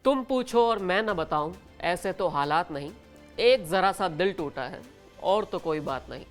तुम पूछो और मैं न बताऊं, ऐसे तो हालात नहीं, एक जरा सा दिल टूटा है और तो कोई बात नहीं।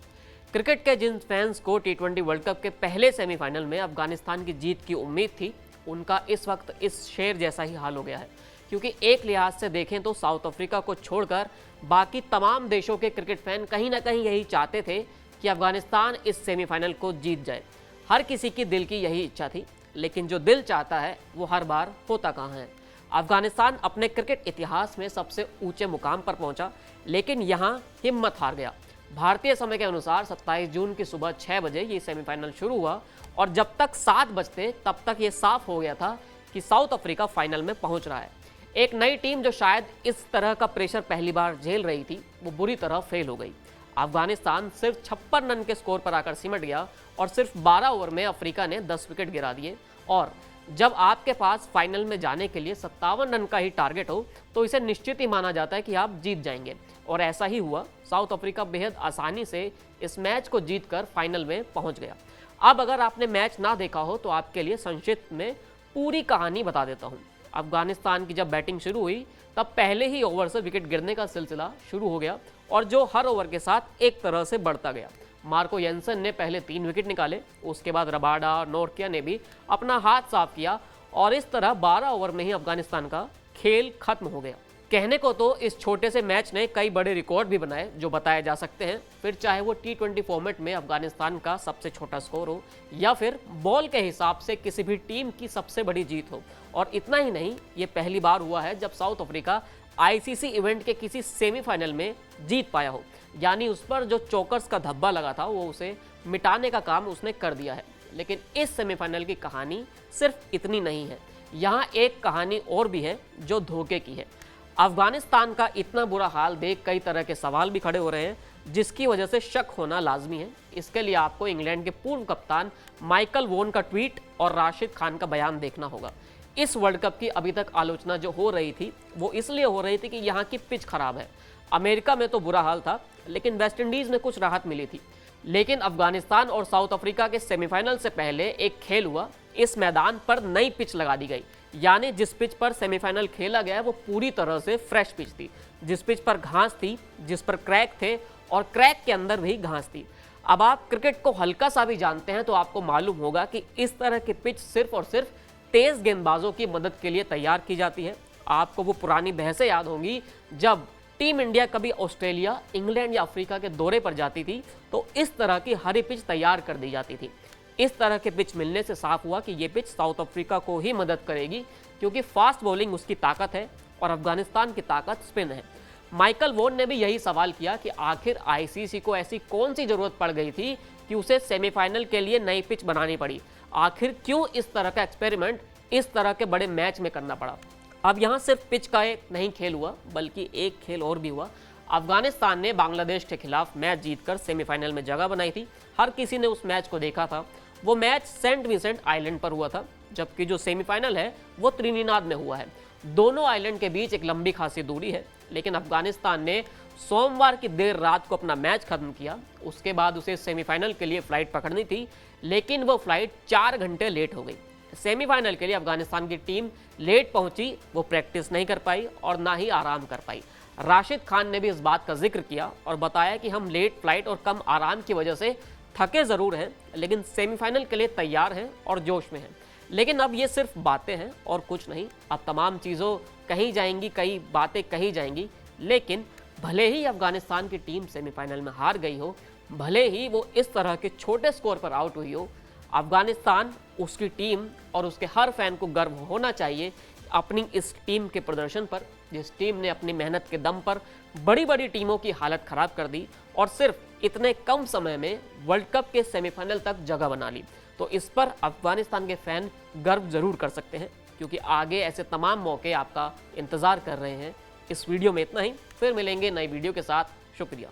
क्रिकेट के जिन फैंस को टी20 वर्ल्ड कप के पहले सेमीफाइनल में अफगानिस्तान की जीत की उम्मीद थी, उनका इस वक्त इस शेर जैसा ही हाल हो गया है। क्योंकि एक लिहाज से देखें तो साउथ अफ्रीका को छोड़कर बाकी तमाम देशों के क्रिकेट फैन कहीं ना कहीं यही चाहते थे कि अफगानिस्तान इस सेमीफाइनल को जीत जाए। हर किसी की दिल की यही इच्छा थी, लेकिन जो दिल चाहता है वो हर बार होता कहाँ है। अफगानिस्तान अपने क्रिकेट इतिहास में सबसे ऊंचे मुकाम पर पहुंचा, लेकिन यहां हिम्मत हार गया। भारतीय समय के अनुसार 27 जून की सुबह 6 बजे ये सेमीफाइनल शुरू हुआ और जब तक 7 बजते तब तक ये साफ हो गया था कि साउथ अफ्रीका फाइनल में पहुंच रहा है। एक नई टीम जो शायद इस तरह का प्रेशर पहली बार झेल रही थी, वो बुरी तरह फेल हो गई। अफगानिस्तान सिर्फ 56 रन के स्कोर पर आकर सिमट गया और सिर्फ 12 ओवर में अफ्रीका ने 10 विकेट गिरा दिए। और जब आपके पास फाइनल में जाने के लिए 57 रन का ही टारगेट हो तो इसे निश्चित ही माना जाता है कि आप जीत जाएंगे, और ऐसा ही हुआ। साउथ अफ्रीका बेहद आसानी से इस मैच को जीतकर फाइनल में पहुंच गया। अब अगर आपने मैच ना देखा हो तो आपके लिए संक्षिप्त में पूरी कहानी बता देता हूं। अफगानिस्तान की जब बैटिंग शुरू हुई तब पहले ही ओवर से विकेट गिरने का सिलसिला शुरू हो गया, और जो हर ओवर के साथ एक तरह से बढ़ता गया। मार्को येंसन ने पहले 3 विकेट निकाले, उसके बाद रबाडा और नोर्किया ने भी अपना हाथ साफ किया, और इस तरह 12 ओवर में ही अफगानिस्तान का खेल खत्म हो गया। कहने को तो इस छोटे से मैच ने कई बड़े रिकॉर्ड भी बनाए जो बताए जा सकते हैं, फिर चाहे वो टी20 फॉर्मेट में अफगानिस्तान का सबसे छोटा स्कोर हो या फिर बॉल के हिसाब से किसी भी टीम की सबसे बड़ी जीत हो। और इतना ही नहीं, ये पहली बार हुआ है जब साउथ अफ्रीका आईसीसी इवेंट के किसी सेमीफाइनल में जीत पाया हो, यानी उस पर जो चौकर्स का धब्बा लगा था वो उसे मिटाने का काम उसने कर दिया है। लेकिन इस सेमीफाइनल की कहानी सिर्फ इतनी नहीं है, यहाँ एक कहानी और भी है जो धोखे की है। अफगानिस्तान का इतना बुरा हाल देख कई तरह के सवाल भी खड़े हो रहे हैं, जिसकी वजह से शक होना लाजमी है। इसके लिए आपको इंग्लैंड के पूर्व कप्तान माइकल वोन का ट्वीट और राशिद खान का बयान देखना होगा। इस वर्ल्ड कप की अभी तक आलोचना जो हो रही थी वो इसलिए हो रही थी कि यहाँ की पिच खराब है। अमेरिका में तो बुरा हाल था, लेकिन वेस्ट इंडीज में कुछ राहत मिली थी। लेकिन अफगानिस्तान और साउथ अफ्रीका के सेमीफाइनल से पहले एक खेल हुआ। इस मैदान पर नई पिच लगा दी गई, यानी जिस पिच पर सेमीफाइनल खेला गया वो पूरी तरह से फ्रेश पिच थी। जिस पिच पर घास थी, जिस पर क्रैक थे और क्रैक के अंदर भी घास थी। अब आप क्रिकेट को हल्का सा भी जानते हैं तो आपको मालूम होगा कि इस तरह की पिच सिर्फ और सिर्फ तेज गेंदबाजों की मदद के लिए तैयार की जाती है। आपको वो पुरानी बहसें याद होंगी जब टीम इंडिया कभी ऑस्ट्रेलिया, इंग्लैंड या अफ्रीका के दौरे पर जाती थी तो इस तरह की हरी पिच तैयार कर दी जाती थी। इस तरह के पिच मिलने से साफ हुआ कि ये पिच साउथ अफ्रीका को ही मदद करेगी, क्योंकि फास्ट बॉलिंग उसकी ताकत है और अफगानिस्तान की ताकत स्पिन है। माइकल वोन ने भी यही सवाल किया कि आखिर आईसीसी को ऐसी कौन सी जरूरत पड़ गई थी कि उसे सेमीफाइनल के लिए नई पिच बनानी पड़ी। आखिर क्यों इस तरह का एक्सपेरिमेंट इस तरह के बड़े मैच में करना पड़ा। अब यहाँ सिर्फ पिच का एक नहीं खेल हुआ, बल्कि एक खेल और भी हुआ। अफगानिस्तान ने बांग्लादेश के खिलाफ मैच जीतकर सेमीफाइनल में जगह बनाई थी। हर किसी ने उस मैच को देखा था। वो मैच सेंट विंसेंट आइलैंड पर हुआ था, जबकि जो सेमीफाइनल है वो त्रिनिदाद में हुआ है। दोनों आइलैंड के बीच एक लंबी खासी दूरी है, लेकिन अफगानिस्तान ने सोमवार की देर रात को अपना मैच खत्म किया। उसके बाद उसे सेमीफाइनल के लिए फ्लाइट पकड़नी थी, लेकिन वो फ्लाइट 4 घंटे लेट हो गई। सेमीफाइनल के लिए अफगानिस्तान की टीम लेट पहुंची, वो प्रैक्टिस नहीं कर पाई और ना ही आराम कर पाई। राशिद खान ने भी इस बात का जिक्र किया और बताया कि हम लेट फ्लाइट और कम आराम की वजह से थके ज़रूर हैं, लेकिन सेमीफाइनल के लिए तैयार हैं और जोश में हैं। लेकिन अब ये सिर्फ बातें हैं और कुछ नहीं। अब तमाम चीज़ों कही जाएंगी, कई बातें कही जाएंगी, लेकिन भले ही अफगानिस्तान की टीम सेमीफाइनल में हार गई हो, भले ही वो इस तरह के छोटे स्कोर पर आउट हुई हो, अफगानिस्तान, उसकी टीम और उसके हर फैन को गर्व होना चाहिए अपनी इस टीम के प्रदर्शन पर, जिस टीम ने अपनी मेहनत के दम पर बड़ी बड़ी टीमों की हालत खराब कर दी और सिर्फ इतने कम समय में वर्ल्ड कप के सेमीफाइनल तक जगह बना ली। तो इस पर अफगानिस्तान के फैन गर्व जरूर कर सकते हैं, क्योंकि आगे ऐसे तमाम मौके आपका इंतजार कर रहे हैं। इस वीडियो में इतना ही, फिर मिलेंगे नई वीडियो के साथ। शुक्रिया।